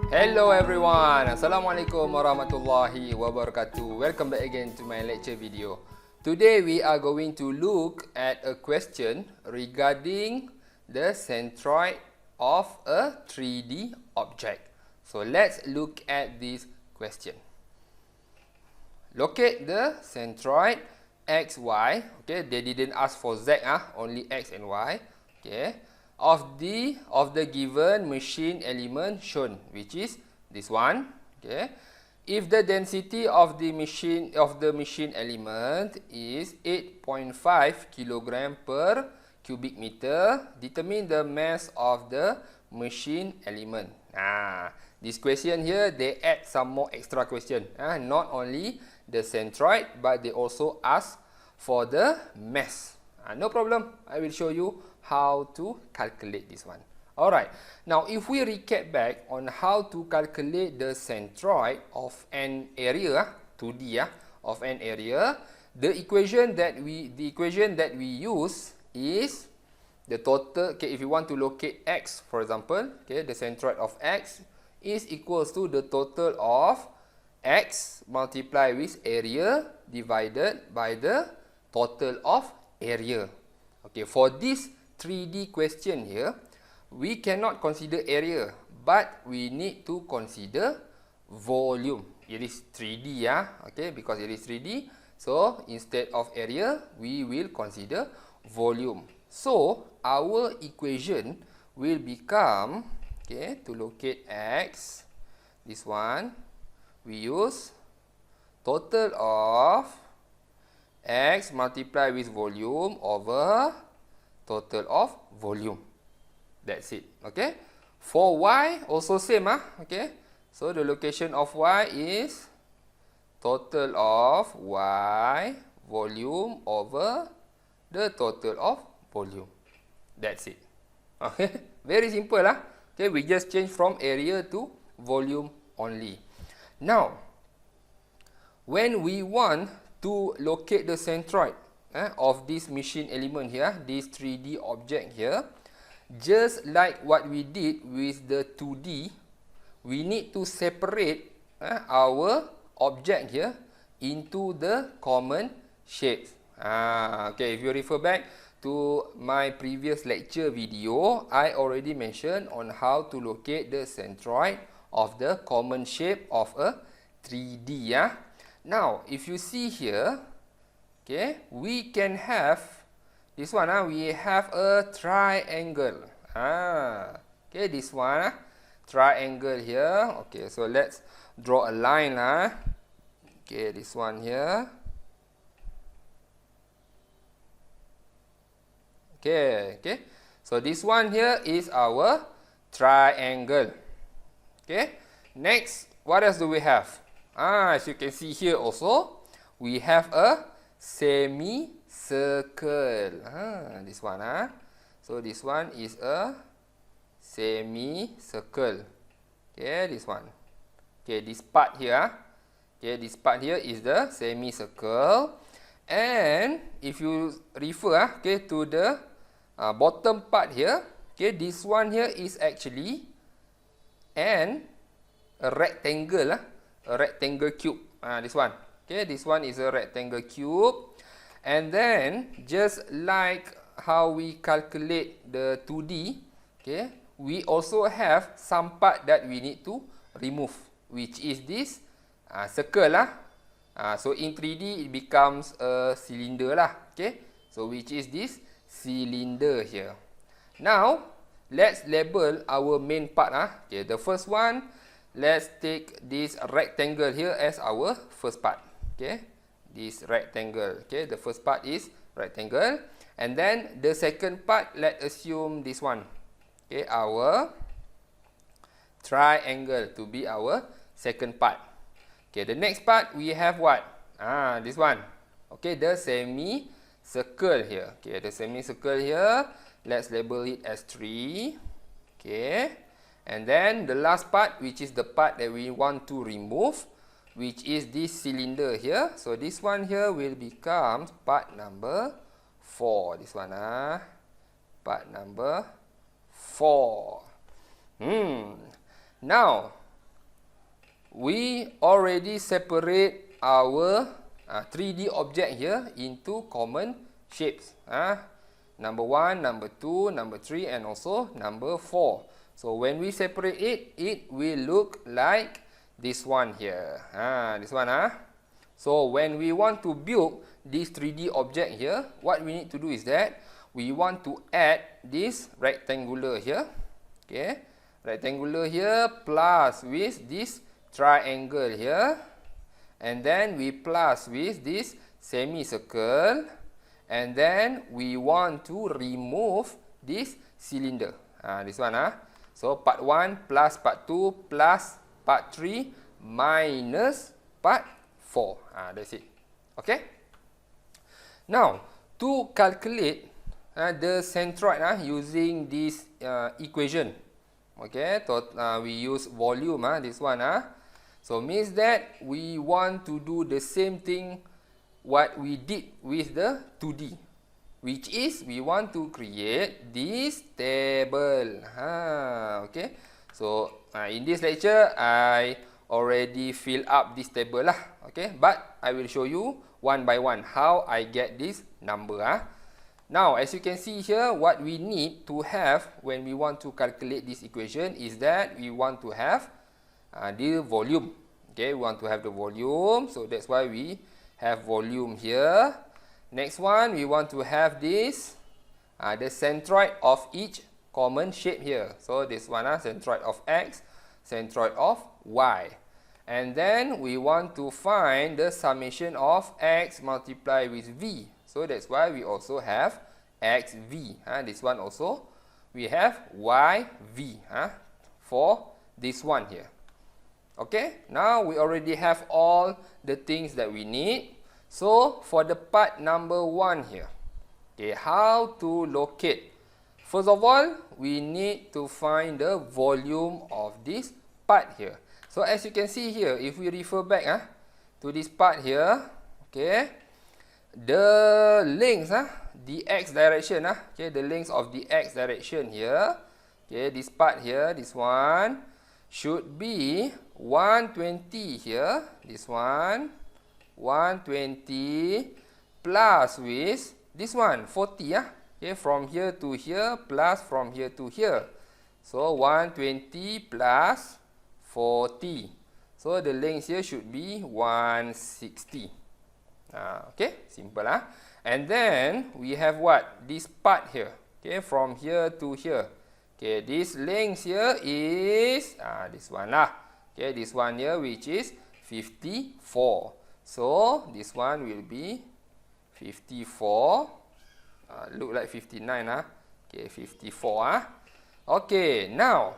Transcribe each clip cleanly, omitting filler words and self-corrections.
Hello everyone, Assalamualaikum warahmatullahi wabarakatuh. Welcome back again to my lecture video. Today we are going to look at a question regarding the centroid of a 3D object. So let's look at this question. Locate the centroid XY. Okay, they didn't ask for Z, only X and Y. Okay. Of the given machine element shown, which is this one. Okay, if the density of the machine element is 8.5 kilogram per cubic meter, determine the mass of the machine element. This question here, they add some more extra question. Not only the centroid, but they also ask for the mass. No problem, I will show you how to calculate this one. Alright, now if we recap back on how to calculate the centroid of an area, 2D of an area, the equation that we use is the total. Okay, if you want to locate X, for example, okay, the centroid of X is equals to the total of X multiplied with area divided by the total of area. Okay, for this 3D question here, we cannot consider area, but we need to consider volume. It is 3D, okay, because it is 3D. So instead of area, we will consider volume. So our equation will become, okay, to locate X, this one, we use total of X multiplied with volume over total of volume. That's it. Okay. For Y also same, okay. So the location of Y is total of Y volume over the total of volume. That's it. Okay. Very simple, Okay, we just change from area to volume only. Now, when we want to locate the centroid of this machine element here, this 3D object here, just like what we did with the 2D, we need to separate our object here into the common shapes. Okay, if you refer back to my previous lecture video, I already mentioned on how to locate the centroid of the common shape of a 3D. Now, if you see here, okay, we can have this one. We have a triangle. Okay, this one, triangle here. Okay, so let's draw a line. Okay, this one here. Okay. So this one here is our triangle. Okay. Next, what else do we have? As you can see here also, we have a semicircle. This one. So this one is a semicircle. Okay, this one. Okay, this part here. Okay, this part here is the semicircle. And if you refer to the bottom part here, okay, this one here is actually a rectangle. A rectangle cube. This one. Okay, this one is a rectangle cube. And then, just like how we calculate the 2D, okay, we also have some part that we need to remove, which is this circle. So in 3D, it becomes a cylinder okay. So which is this cylinder here. Now, let's label our main part. Okay, the first one, let's take this rectangle here as our first part. Okay, this rectangle. Okay, the first part is rectangle. And then the second part, let's assume this one. Okay, our triangle to be our second part. Okay, the next part we have what? This one. Okay, the semicircle here. Okay, the semicircle here, let's label it as 3. Okay. And then the last part, which is the part that we want to remove, which is this cylinder here. So this one here will become part number 4. This one, part number 4. Now, we already separate our 3D object here into common shapes. Number 1, number 2, number 3, and also number 4. So when we separate it, it will look like this one here. This one. So when we want to build this 3D object here, what we need to do is that we want to add this rectangular here. Okay, rectangular here plus with this triangle here, and then we plus with this semicircle, and then we want to remove this cylinder. This one. So part 1 plus part 2 plus part 3 minus part 4. That's it. Okay. Now to calculate the centroid using this equation. Okay, we use volume, this one. So means that we want to do the same thing what we did with the 2D, which is we want to create this table. Okay, so in this lecture I already fill up this table lah. Okay, but I will show you one by one how I get this number. Now, as you can see here, what we need to have when we want to calculate this equation is that we want to have the volume. Okay, we want to have the volume, so that's why we have volume here. Next one, we want to have this, the centroid of each common shape here. So this one, centroid of X, centroid of Y. And then we want to find the summation of X multiplied with V. So that's why we also have XV. This one also, we have YV for this one here. Okay, now we already have all the things that we need. So for the part number 1 here, okay, how to locate? First of all, we need to find the volume of this part here. So as you can see here, if we refer back to this part here, okay, the length, the x direction, okay, the length of the x direction here, okay, this part here, this one, should be 120 here, this one, 120 plus with this one, 40, okay, from here to here plus from here to here. So 120 plus 40. So the length here should be 160. Okay, simple. And then we have what? This part here. Okay, from here to here. Okay, this length here is this one lah. Okay, this one here which is 54. So this one will be 54. Look like 59 Okay, 54 Okay, now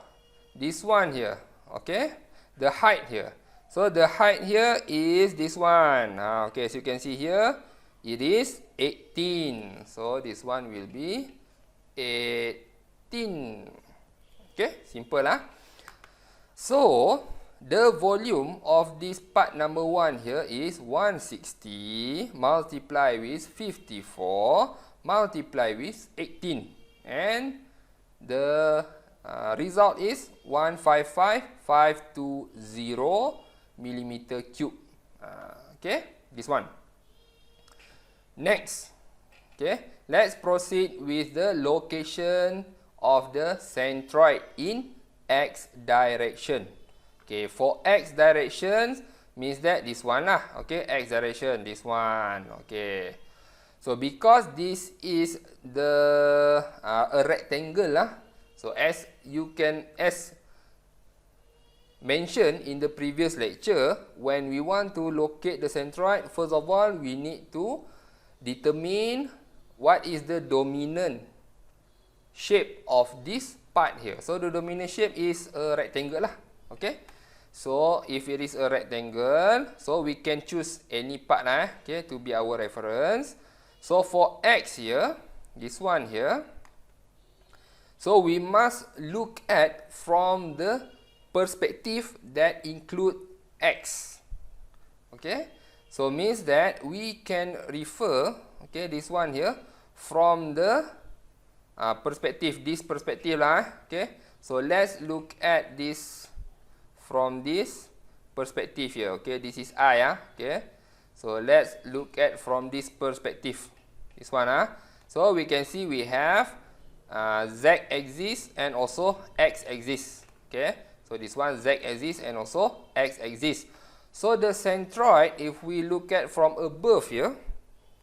this one here. Okay, the height here. So the height here is this one. Okay, as you can see here, it is 18. So this one will be 18. Okay, simple So the volume of this part number 1 here is 160 multiply with 54 multiply with 18. And the result is 155,520 millimeter cube. Okay, this one. Next, okay, let's proceed with the location of the centroid in x direction. Okay, for x direction means that this one lah. Okay, x direction, this one. Okay, so because this is the a rectangle lah. So as mentioned in the previous lecture, when we want to locate the centroid, first of all, we need to determine what is the dominant shape of this part here. So the dominant shape is a rectangle lah. Okay, so if it is a rectangle, so we can choose any part okay, to be our reference. So for x here, this one here, so we must look at from the perspective that include x. Okay, so means that we can refer, okay, this one here from the perspective, this perspective lah. Okay, so let's look at this from this perspective here. Okay, this is I. Okay, so let's look at from this perspective. This one. So we can see we have z-axis and also x-axis. Okay, so this one z-axis and also x-axis. So the centroid, if we look at from above here,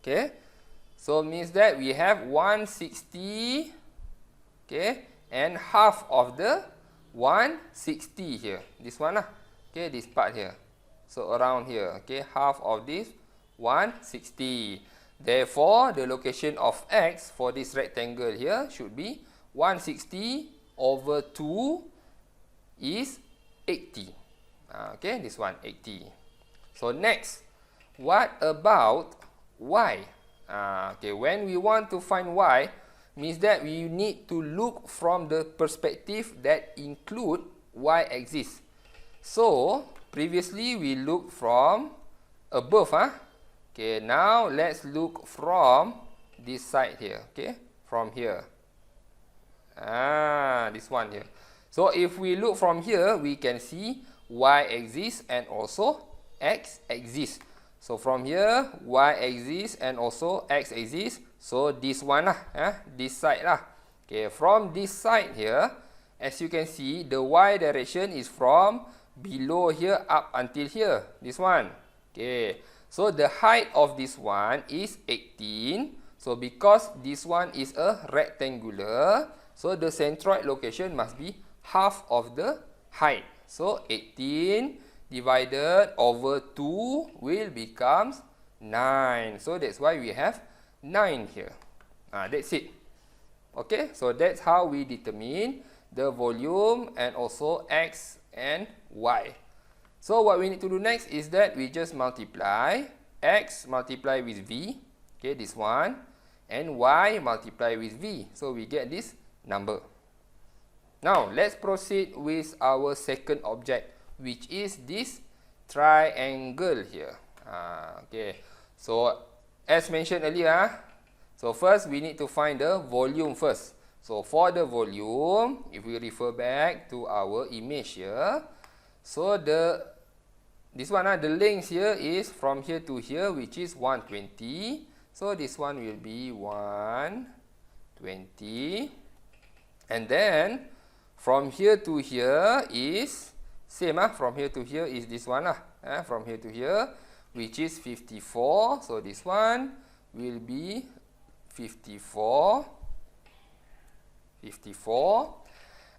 okay, so means that we have 160, okay, and half of the 160 here. This one okay, this part here. So around here, okay, half of this 160. Therefore, the location of x for this rectangle here should be 160 over 2 is 80. Okay, this one 80. So next, what about y? Okay, when we want to find y, means that we need to look from the perspective that include y-axis. So previously we looked from above. Okay, now let's look from this side here. Okay, from here. This one here. So if we look from here, we can see y-axis and also x-axis. So from here, y-axis and also x-axis. So this one this side Okay, from this side here, as you can see, the y direction is from below here up until here. This one. Okay, so the height of this one is 18. So because this one is a rectangular, so the centroid location must be half of the height. So 18 divided over 2 will becomes 9. So that's why we have 9 here. That's it. Okay, so that's how we determine the volume and also x and y. So what we need to do next is that we just multiply x multiply with v, okay, this one, and y multiply with v. So we get this number. Now, let's proceed with our second object, which is this triangle here. Okay, so as mentioned earlier, so first we need to find the volume first. So for the volume, if we refer back to our image here, so this one, the length here is from here to here, which is 120. So this one will be 120, and then from here to here is same. From here to here is this one. From here to here, which is 54. So this one will be 54.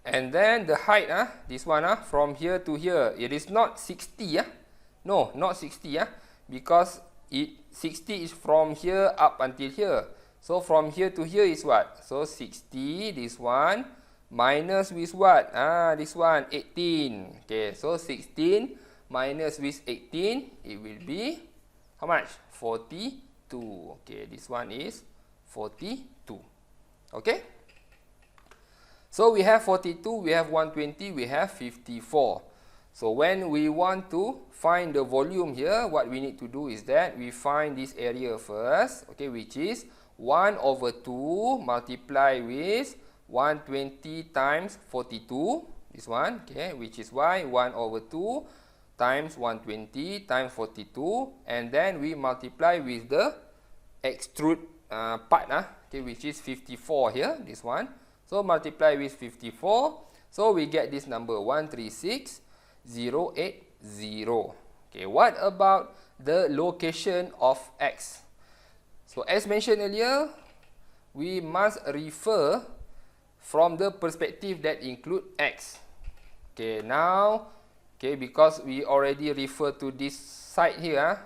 And then the height, this one, from here to here, it is not 60. No, not 60. Because 60 is from here up until here. So from here to here is what? So 60, this one, minus with what? This one, 18. Okay, so 16 minus with 18, it will be how much? 42. Okay, this one is 42. Okay? So we have 42, we have 120, we have 54. So when we want to find the volume here, what we need to do is that we find this area first, okay, which is 1 over 2 multiply with 120 times 42, this one, okay, which is why 1 over 2 times 120 times 42, and then we multiply with the extrude part, okay, which is 54 here, this one. So multiply with 54, so we get this number 136080. Okay, what about the location of x? So as mentioned earlier, we must refer from the perspective that include x. Okay, now, okay, because we already refer to this side here,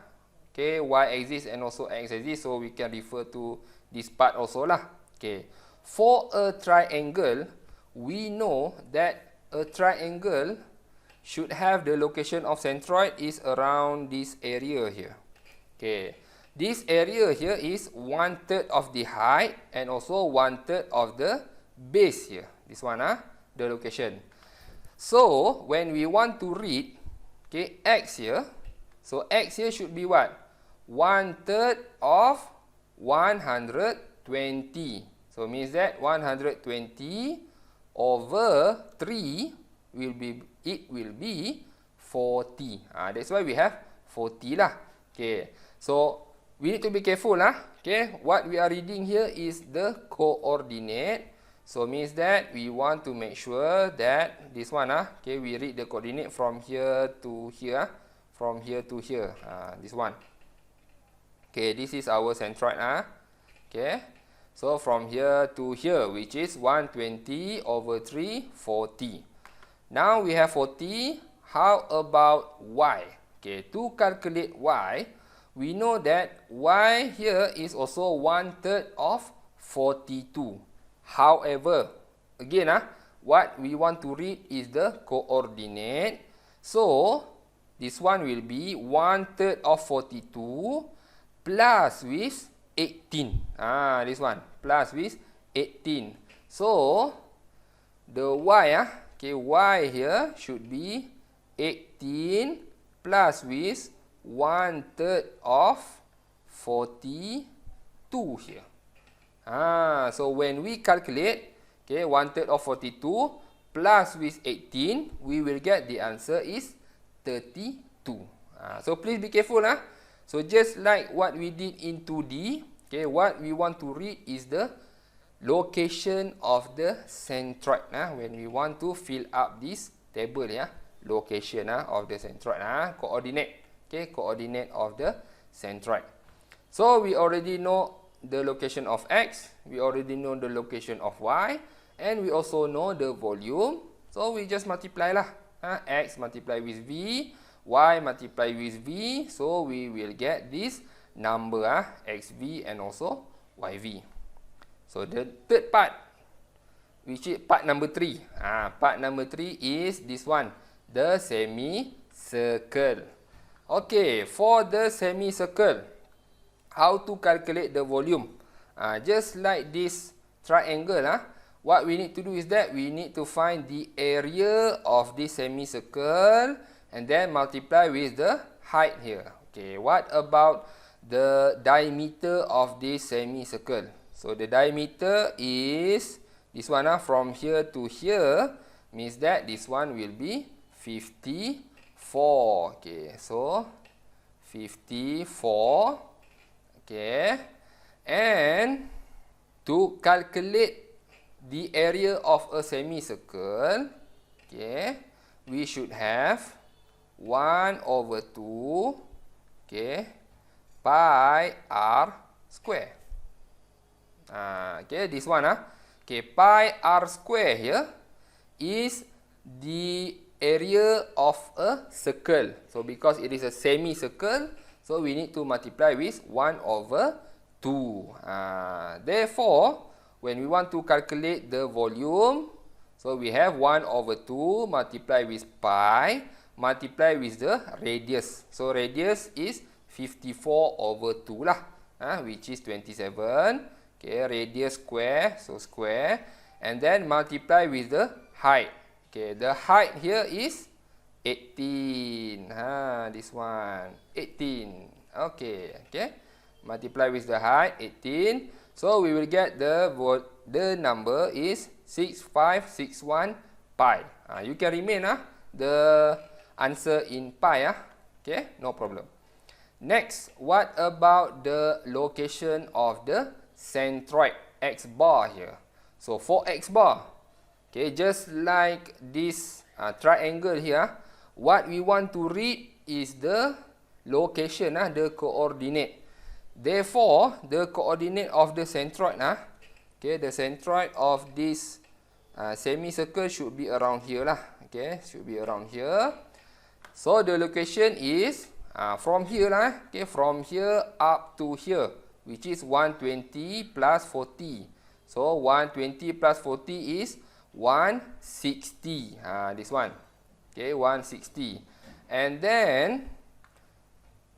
okay, y-axis and also x-axis, so we can refer to this part also lah. Okay, for a triangle, we know that a triangle should have the location of centroid is around this area here. Okay, this area here is 1/3 of the height and also 1/3 of the base here. This one, the location. So when we want to read, okay, x here, so x here should be what? 1/3 of 120. So means that 120 over 3 will be 4 40. That's why we have 40 lah. Okay. So we need to be careful lah. Okay. What we are reading here is the coordinate. So means that we want to make sure that this one okay, we read the coordinate from here to here, from here to here. This one. Okay, this is our centroid Okay. So from here to here, which is 120 over 3, 40. Now we have 40. How about y? Okay, to calculate y, we know that y here is also 1/3 of 42. However, again what we want to read is the coordinate. So this one will be 1/3 of 42 plus with 18. This one plus with 18. So the y okay, y here should be 18 plus with 1/3 of 42 here. So when we calculate, okay, 1/3 of 42 plus with 18, we will get the answer is 32. So please be careful. So just like what we did in 2D, okay, what we want to read is the location of the centroid. When we want to fill up this table, location of the centroid, coordinate, okay, coordinate of the centroid. So we already know the location of x, we already know the location of y, and we also know the volume. So we just multiply lah. X multiply with v, y multiply with v, so we will get this number xv and also yv. So the third part, which is part number 3. Part number 3 is this one, the semicircle. Okay, for the semicircle, how to calculate the volume? Just like this triangle, what we need to do is that we need to find the area of this semicircle and then multiply with the height here. Okay, what about the diameter of this semicircle? So the diameter is this one from here to here, means that this one will be 54. Okay, so 54. Okay, and to calculate the area of a semicircle, okay, we should have 1/2, okay, pi r square. Okay, this one okay, pi r square here is the area of a circle. So because it is a semicircle, so we need to multiply with 1/2. Therefore, when we want to calculate the volume, so we have 1/2 multiply with pi, multiply with the radius. So radius is 54/2 lah, which is 27. Okay, radius square, so square, and then multiply with the height. Okay, the height here is 18. This one, 18. Okay, okay. Multiply with the height, 18. So we will get the number is 6561 pi. You can remain the answer in pi. Okay, no problem. Next, what about the location of the centroid x bar here? So for x bar, okay, just like this triangle here, what we want to read is the location, the coordinate. Therefore, the coordinate of the centroid, okay, the centroid of this semicircle should be around here lah. Okay, should be around here. So the location is from here lah. Okay, from here up to here, which is 120 plus 40. So 120 plus 40 is 160. This one. Okay, 160. And then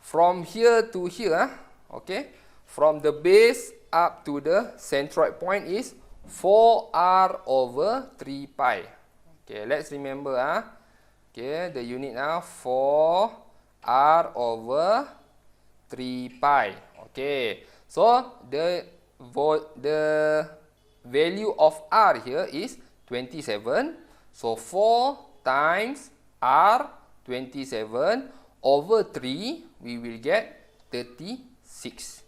from here to here, okay, from the base up to the centroid point is 4r over 3 pi. Okay, let's remember okay, the unit now 4r over 3 pi. Okay, so the value of r here is 27. So 4 times r 27 over 3, we will get 36.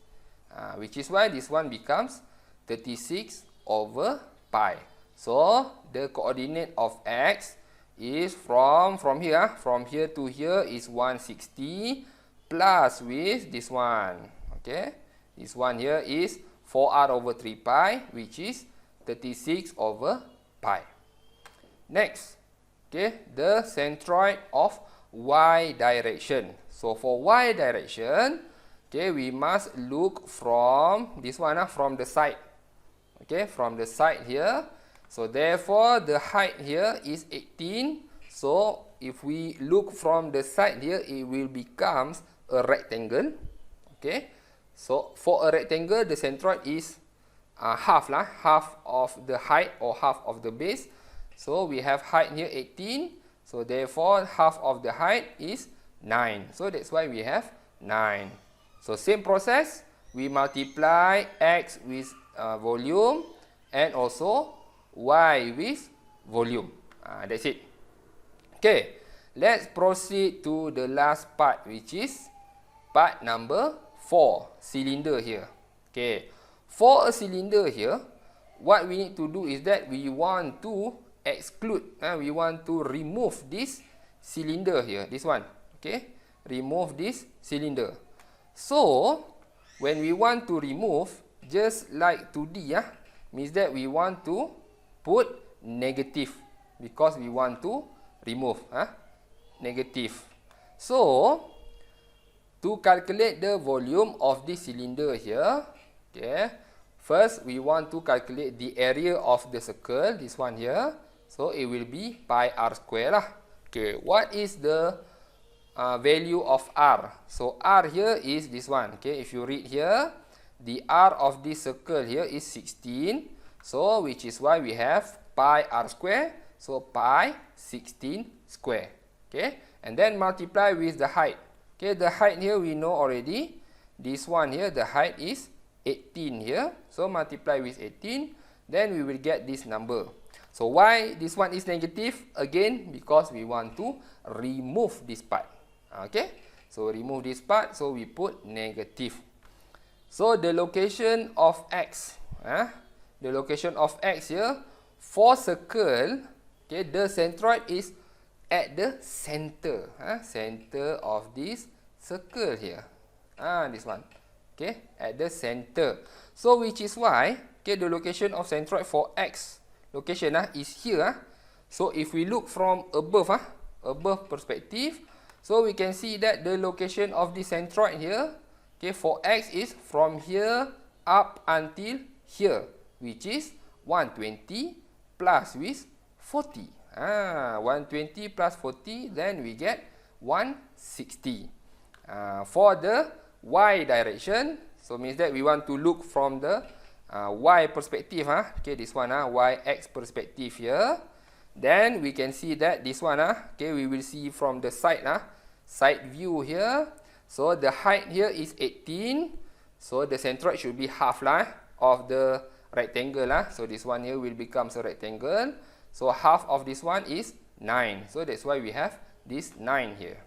Which is why this one becomes 36 over pi. So, the coordinate of x is from here to here is 160 plus with this one. Okay, this one here is 4r over 3 pi, which is 36 over pi. Next, okay, the centroid of y direction. So for y direction, okay, we must look from this one, from the side. Okay, from the side here. So therefore, the height here is 18. So if we look from the side here, it will becomes a rectangle. Okay, so for a rectangle, the centroid is half of the height or half of the base. So we have height here 18. So therefore, half of the height is 9. So that's why we have 9. So same process, we multiply x with volume and also y with volume. That's it. Okay, let's proceed to the last part, which is part number 4, cylinder here. Okay, for a cylinder here, what we need to do is that we want to exclude, we want to remove this cylinder here, this one. Okay, remove this cylinder. So when we want to remove, just like 2D, means that we want to put negative because we want to remove negative. So to calculate the volume of this cylinder here, okay, first we want to calculate the area of the circle, this one here. So it will be pi r square lah. Okay, what is the value of r? So r here is this one. Okay, if you read here, the r of this circle here is 16. So which is why we have pi r square. So pi 16 square. Okay, and then multiply with the height. Okay, the height here we know already. This one here, the height is 18 here. So multiply with 18, then we will get this number. So why this one is negative? Again, because we want to remove this part. Okay, so remove this part, so we put negative. So the location of x, the location of x here, for circle, okay, the centroid is at the center, center of this circle here. This one, okay, at the center. So which is why, okay, the location of centroid for x location is here. So if we look from above, above perspective, so we can see that the location of the centroid here, okay, for x is from here up until here, which is 120 plus with 40. 120 plus 40, then we get 160. For the y direction, so means that we want to look from the y perspective, okay, this one, y-x perspective here. Then we can see that this one, okay, we will see from the side, side view here. So the height here is 18. So the centroid should be half of the rectangle. So this one here will become a rectangle. So half of this one is 9. So that's why we have this 9 here.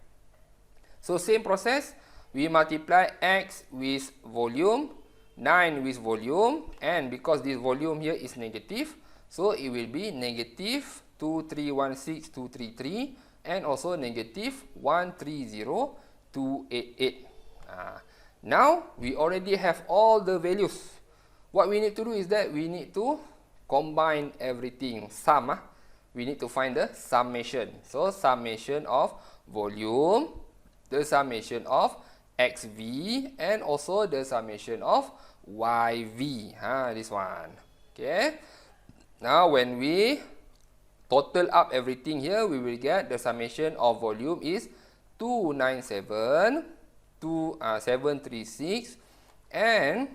So same process, we multiply x with volume, 9 with volume, and because this volume here is negative, so it will be negative 2316233 and also negative 130288. Now we already have all the values. What we need to do is that we need to combine everything, sum. We need to find the summation. So summation of volume, the summation of xv, and also the summation of yv. This one. Okay. Now when we total up everything here, we will get the summation of volume is 297,736, and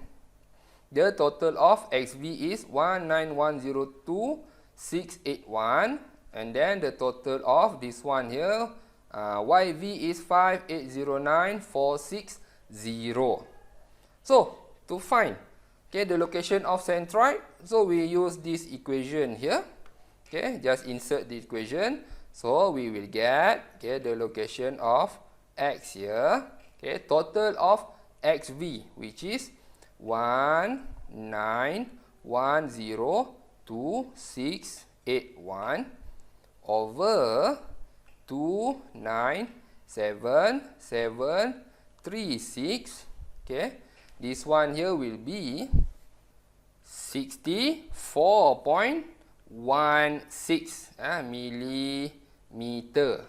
the total of xv is 19102,681, and then the total of this one here, yv is 5809460. So to find, okay, the location of centroid, so we use this equation here. Okay, just insert the equation. So we will get, okay, the location of X here. Okay, total of XV, which is 19102,681 over 297,736. Okay, this one here will be 64.16 millimeter.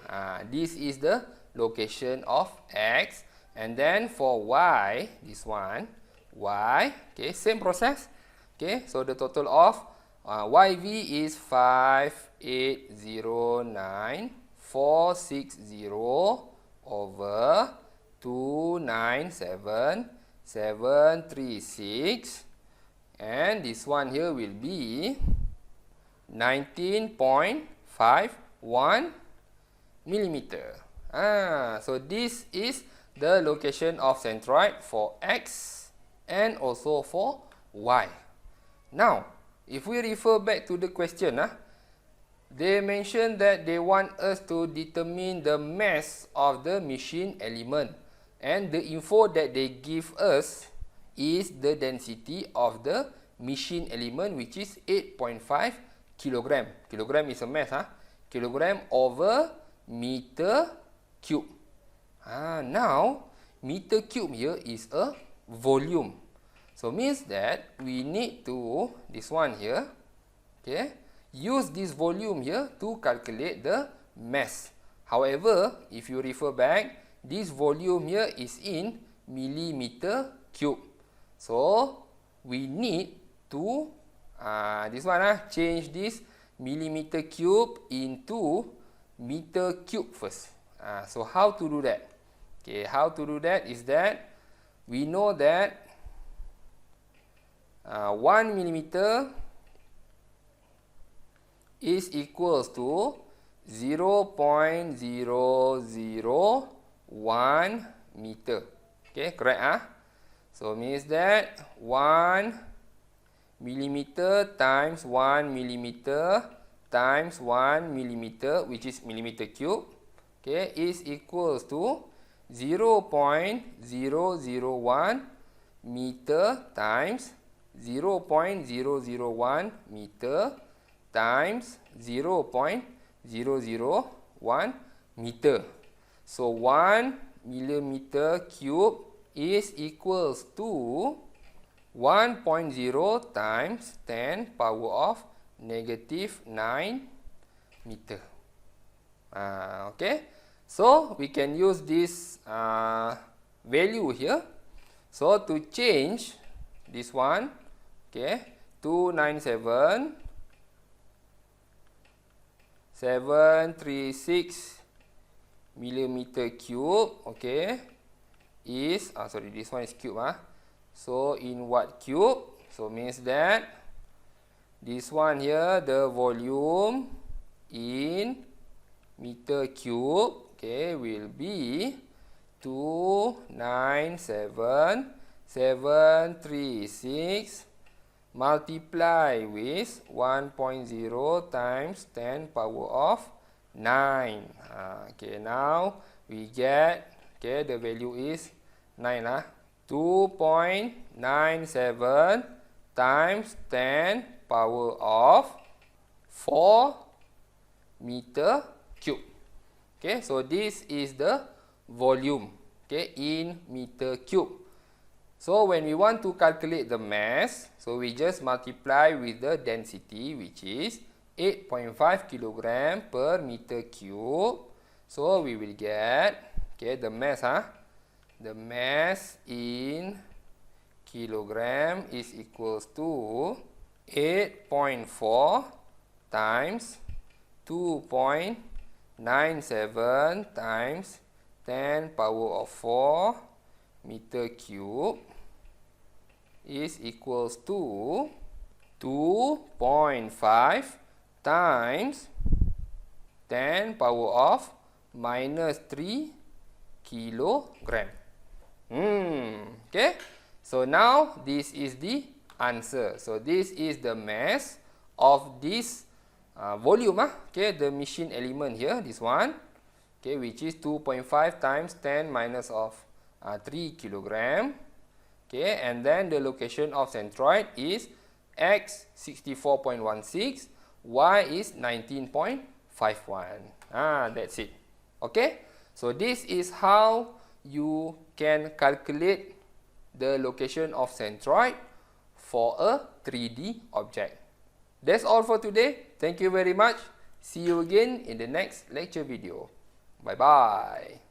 This is the location of X. And then for Y, this one, Y, okay, same process. Okay, so the total of YV is 5809460 over 297,736. And this one here will be 19.51 millimeter. So this is the location of centroid for X and also for Y. Now, if we refer back to the question, they mentioned that they want us to determine the mass of the machine element, and the info that they give us is the density of the machine element, which is 8.5 kilogram. Kilogram is a mass, kilogram over meter cube. Now, meter cube here is a volume. So, means that we need to, this one here, okay, use this volume here to calculate the mass. However, if you refer back, this volume here is in millimeter cube. So, we need to, this one, change this millimeter cube into meter cube first. So, how to do that? Okay, how to do that is that we know that 1 millimeter is equals to 0.001 meter. Okay, correct? So, means that 1 millimeter times 1 millimeter times 1 millimeter, which is millimeter cube, okay, is equals to 0.001 meter times 0.001 meter times 0.001 meter. So 1 millimeter cube is equals to 1.0 times 10 power of negative 9 meter. Okay. So, we can use this value here. So, to change this one, okay, 297,736 millimeter cube, okay, is, sorry, this one is cube, So, in what cube? So, means that this one here, the volume in meter cube, okay, will be 297,736 multiply with 1.0 times 10 power of 9. Okay, now we get, okay, the value is 9. 2.97 times 10 power of 4 meter cube. Okay, so this is the volume, okay, in meter cube. So when we want to calculate the mass, so we just multiply with the density, which is 8.5 kilogram per meter cube. So we will get, okay, the mass, the mass in kilogram is equals to 8.4 times 2.97 times 10 power of 4 meter cube is equals to 2.5 times 10 power of minus 3 kilogram. Okay. So now this is the answer. So this is the mass of this volume, okay, the machine element here, this one, okay, which is 2.5 times 10 minus of 3 kilogram. Okay, and then the location of centroid is X 64.16, Y is 19.51. That's it. Okay, so this is how you can calculate the location of centroid for a 3D object. That's all for today. Thank you very much. See you again in the next lecture video. Bye bye.